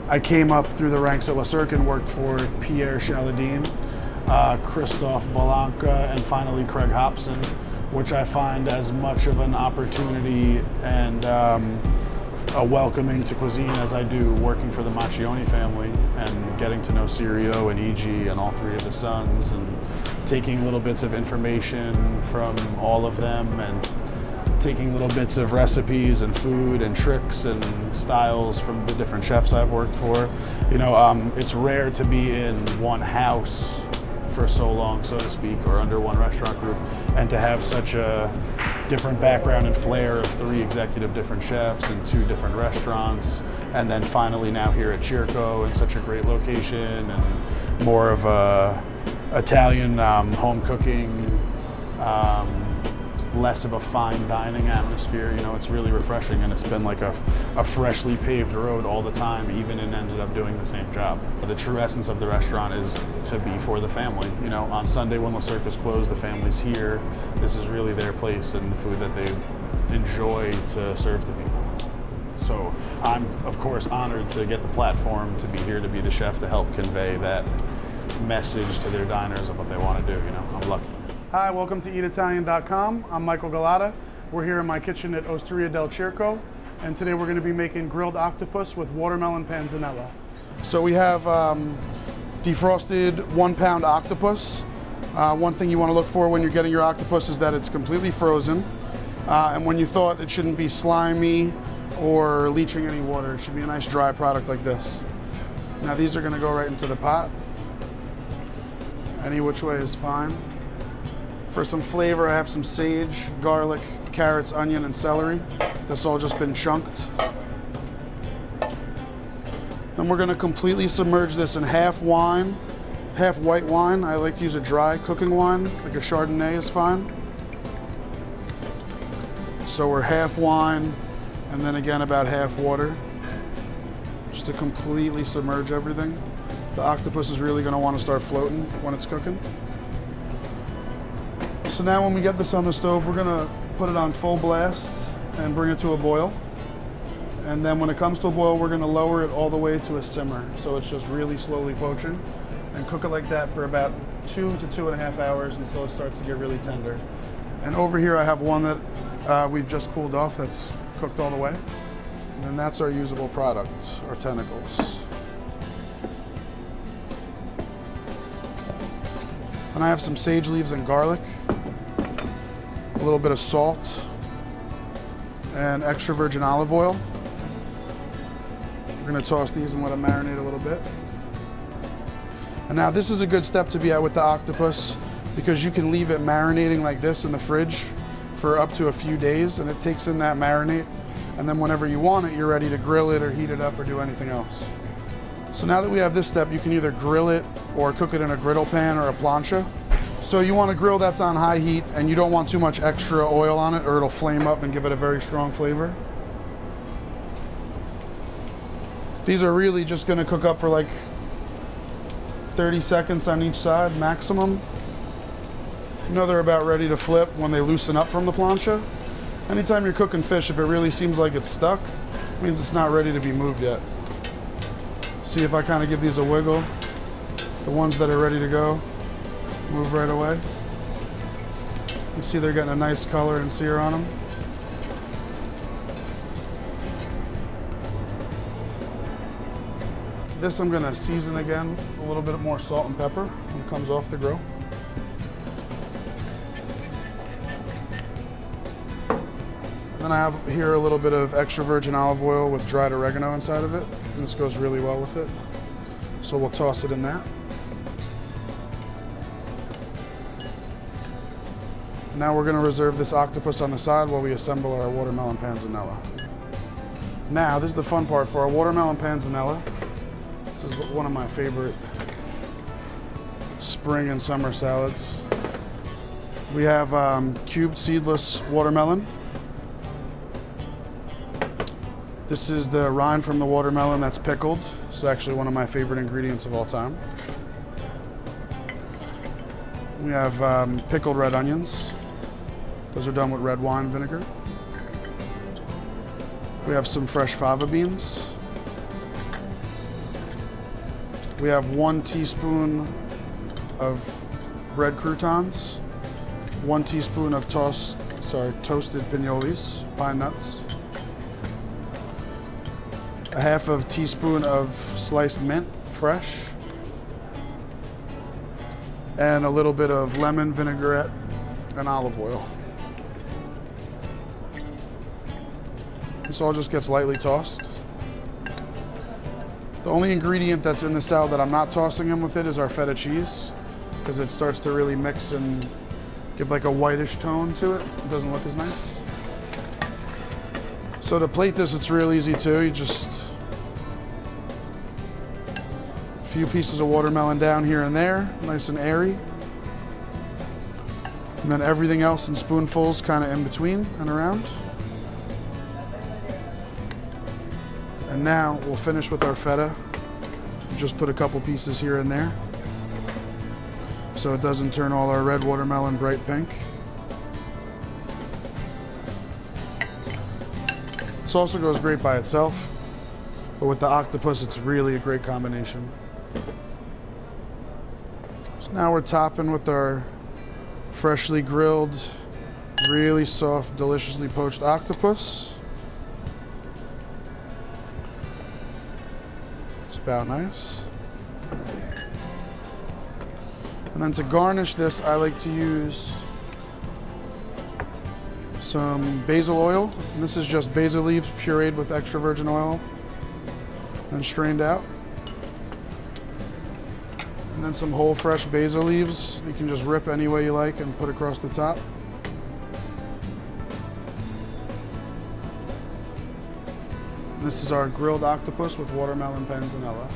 I came up through the ranks at Le Cirque and worked for Pierre Chaladine, Christophe Balanca, and finally Craig Hobson, which I find as much of an opportunity and a welcoming to cuisine as I do working for the Macchioni family and getting to know Sirio and E.G. and all three of the sons and taking little bits of information from all of them and taking little bits of recipes and food and tricks and styles from the different chefs I've worked for. You know, it's rare to be in one house for so long, so to speak, or under one restaurant group, and to have such a different background and flair of 3 executive different chefs and 2 different restaurants, and then finally now here at Circo in such a great location and more of a Italian home cooking, less of a fine dining atmosphere. You know, it's really refreshing, and it's been like a freshly paved road all the time, even and ended up doing the same job. The true essence of the restaurant is to be for the family. You know, on Sunday when Le Cirque is closed, the family's here. This is really their place and the food that they enjoy to serve to people. So I'm, of course, honored to get the platform to be here, to be the chef, to help convey that message to their diners of what they want to do. You know, I'm lucky. Hi, welcome to EatItalian.com. I'm Michael Galata. We're here in my kitchen at Osteria del Circo, and today we're going to be making grilled octopus with watermelon panzanella. So we have defrosted 1-pound octopus. One thing you want to look for when you're getting your octopus is that it's completely frozen, and when you thought it shouldn't be slimy or leaching any water, it should be a nice dry product like this. Now these are going to go right into the pot. Any which way is fine. For some flavor, I have some sage, garlic, carrots, onion, and celery. That's all just been chunked. Then we're going to completely submerge this in half wine, half white wine. I like to use a dry cooking wine, like a Chardonnay is fine. So we're half wine, and then again about half water, just to completely submerge everything. The octopus is really going to want to start floating when it's cooking. So now when we get this on the stove, we're gonna put it on full blast and bring it to a boil. And then when it comes to a boil, we're gonna lower it all the way to a simmer. So it's just really slowly poaching, and cook it like that for about 2 to 2.5 hours until it starts to get really tender. And over here I have one that we've just cooled off that's cooked all the way. And then that's our usable product, our tentacles. And I have some sage leaves and garlic, a little bit of salt, and extra virgin olive oil. We're going to toss these and let them marinate a little bit. And now this is a good step to be at with the octopus, because you can leave it marinating like this in the fridge for up to a few days, and it takes in that marinade, and then whenever you want it, you're ready to grill it or heat it up or do anything else. So now that we have this step, you can either grill it or cook it in a griddle pan or a plancha. So you want a grill that's on high heat, and you don't want too much extra oil on it or it'll flame up and give it a very strong flavor. These are really just going to cook up for like 30 seconds on each side maximum. You know they're about ready to flip when they loosen up from the plancha. Anytime you're cooking fish, if it really seems like it's stuck, it means it's not ready to be moved yet. See if I kind of give these a wiggle. The ones that are ready to go move right away. You see they're getting a nice color and sear on them. This I'm going to season again, a little bit more salt and pepper when it comes off the grill. And then I have here a little bit of extra virgin olive oil with dried oregano inside of it. And this goes really well with it. So we'll toss it in that. Now we're going to reserve this octopus on the side while we assemble our watermelon panzanella. Now, this is the fun part for our watermelon panzanella. This is one of my favorite spring and summer salads. We have cubed seedless watermelon. This is the rind from the watermelon that's pickled. It's actually one of my favorite ingredients of all time. We have pickled red onions. Those are done with red wine vinegar. We have some fresh fava beans. We have 1 teaspoon of bread croutons, 1 teaspoon of toasted pinoles, pine nuts, a half of teaspoon of sliced mint, fresh, and a little bit of lemon vinaigrette and olive oil. This all just gets lightly tossed. The only ingredient that's in the salad that I'm not tossing in with it is our feta cheese, because it starts to really mix and give like a whitish tone to it. It doesn't look as nice. So to plate this, it's real easy too. You just a few pieces of watermelon down here and there, nice and airy. And then everything else in spoonfuls kind of in between and around. And now we'll finish with our feta. Just put a couple pieces here and there so it doesn't turn all our red watermelon bright pink. This also goes great by itself, but with the octopus, it's really a great combination. So now we're topping with our freshly grilled, really soft, deliciously poached octopus. It's about nice. And then to garnish this, I like to use some basil oil. And this is just basil leaves pureed with extra virgin oil and strained out. And then some whole fresh basil leaves. You can just rip any way you like and put across the top. This is our grilled octopus with watermelon panzanella.